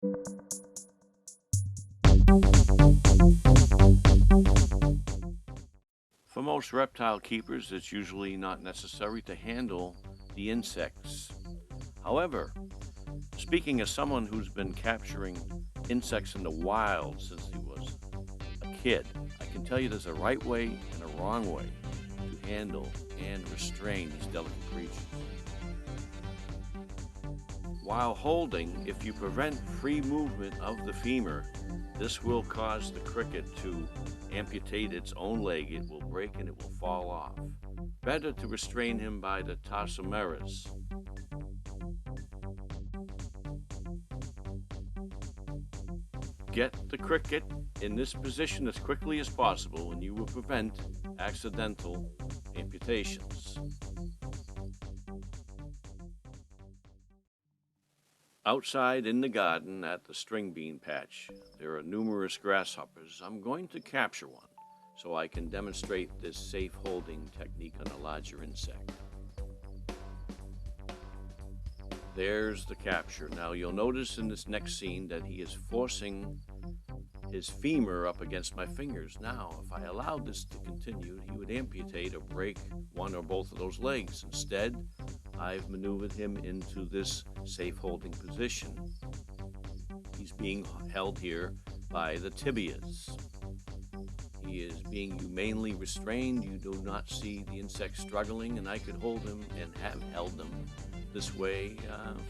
For most reptile keepers, it's usually not necessary to handle the insects. However, speaking as someone who's been capturing insects in the wild since he was a kid, I can tell you there's a right way and a wrong way to handle and restrain these delicate creatures. While holding, if you prevent free movement of the femur, this will cause the cricket to amputate its own leg. It will break and it will fall off. Better to restrain him by the tarsomeres. Get the cricket in this position as quickly as possible and you will prevent accidental amputations. Outside in the garden at the string bean patch, there are numerous grasshoppers. I'm going to capture one so I can demonstrate this safe holding technique on a larger insect. There's the capture. Now you'll notice in this next scene that he is forcing his femur up against my fingers. Now, if I allowed this to continue, he would amputate or break one or both of those legs. Instead, I've maneuvered him into this safe holding position. He's being held here by the tibias. He is being humanely restrained. You do not see the insect struggling, and I could hold him and have held him this way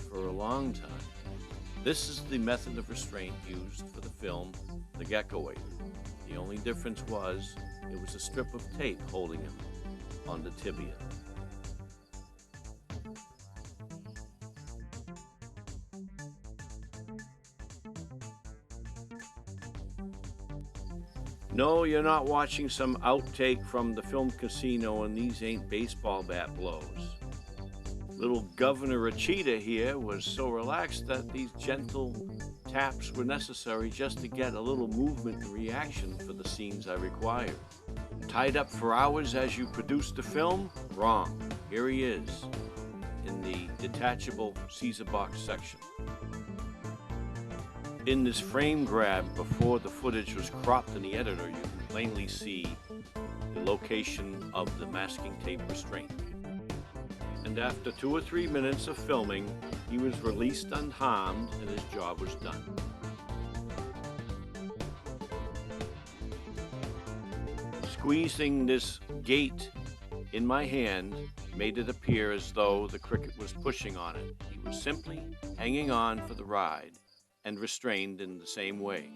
for a long time. This is the method of restraint used for the film The Geckoator. The only difference was it was a strip of tape holding him on the tibia. No, you're not watching some outtake from the film Casino, and these ain't baseball bat blows. Little Governor Rachita here was so relaxed that these gentle taps were necessary just to get a little movement and reaction for the scenes I required. Tied up for hours as you produced the film? Wrong. Here he is in the detachable Caesar box section. In this frame grab before the footage was cropped in the editor, you can plainly see the location of the masking tape restraint. And after 2 or 3 minutes of filming, he was released unharmed and his job was done. Squeezing this gate in my hand made it appear as though the cricket was pushing on it. He was simply hanging on for the ride and restrained in the same way.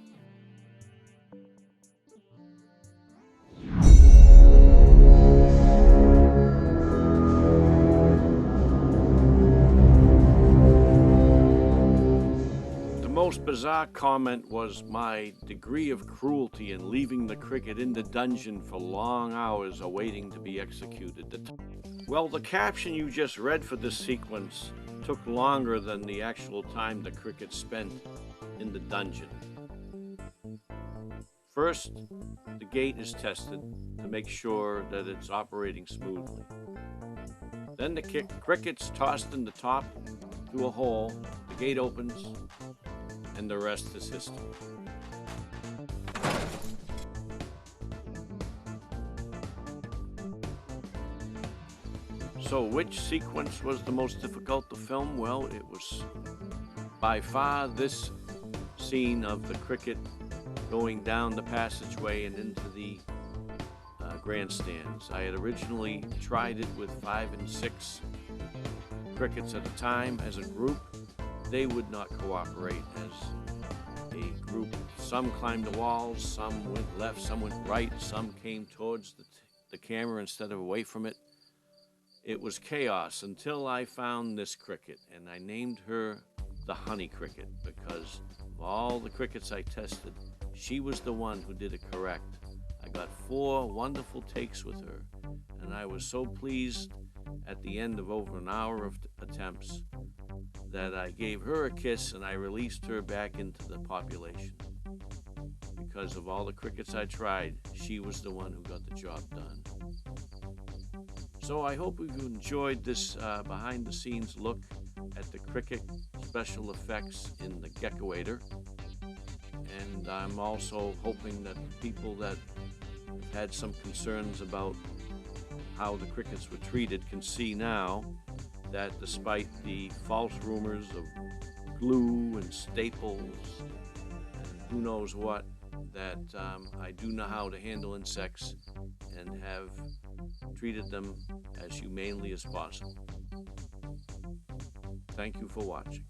The most bizarre comment was my degree of cruelty in leaving the cricket in the dungeon for long hours awaiting to be executed. Well, the caption you just read for this sequence took longer than the actual time the cricket spent in the dungeon. First, the gate is tested to make sure that it's operating smoothly. Then the cricket's tossed in the top to a hole, the gate opens, and the rest is history. So which sequence was the most difficult to film? Well, it was by far this scene of the cricket going down the passageway and into the grandstands. I had originally tried it with 5 and 6 crickets at a time as a group. They would not cooperate as a group. Some climbed the walls, some went left, some went right, some came towards the camera instead of away from it. It was chaos until I found this cricket, and I named her the honey cricket because of all the crickets I tested, she was the one who did it correct. I got 4 wonderful takes with her, and I was so pleased at the end of over an hour of attempts that I gave her a kiss and I released her back into the population. Because of all the crickets I tried, she was the one who got the job done. So I hope you've enjoyed this behind-the-scenes look at at the cricket special effects in the Geckoator, and I'm also hoping that people that had some concerns about how the crickets were treated can see now that despite the false rumors of glue and staples and who knows what, that I do know how to handle insects and have treated them as humanely as possible. Thank you for watching.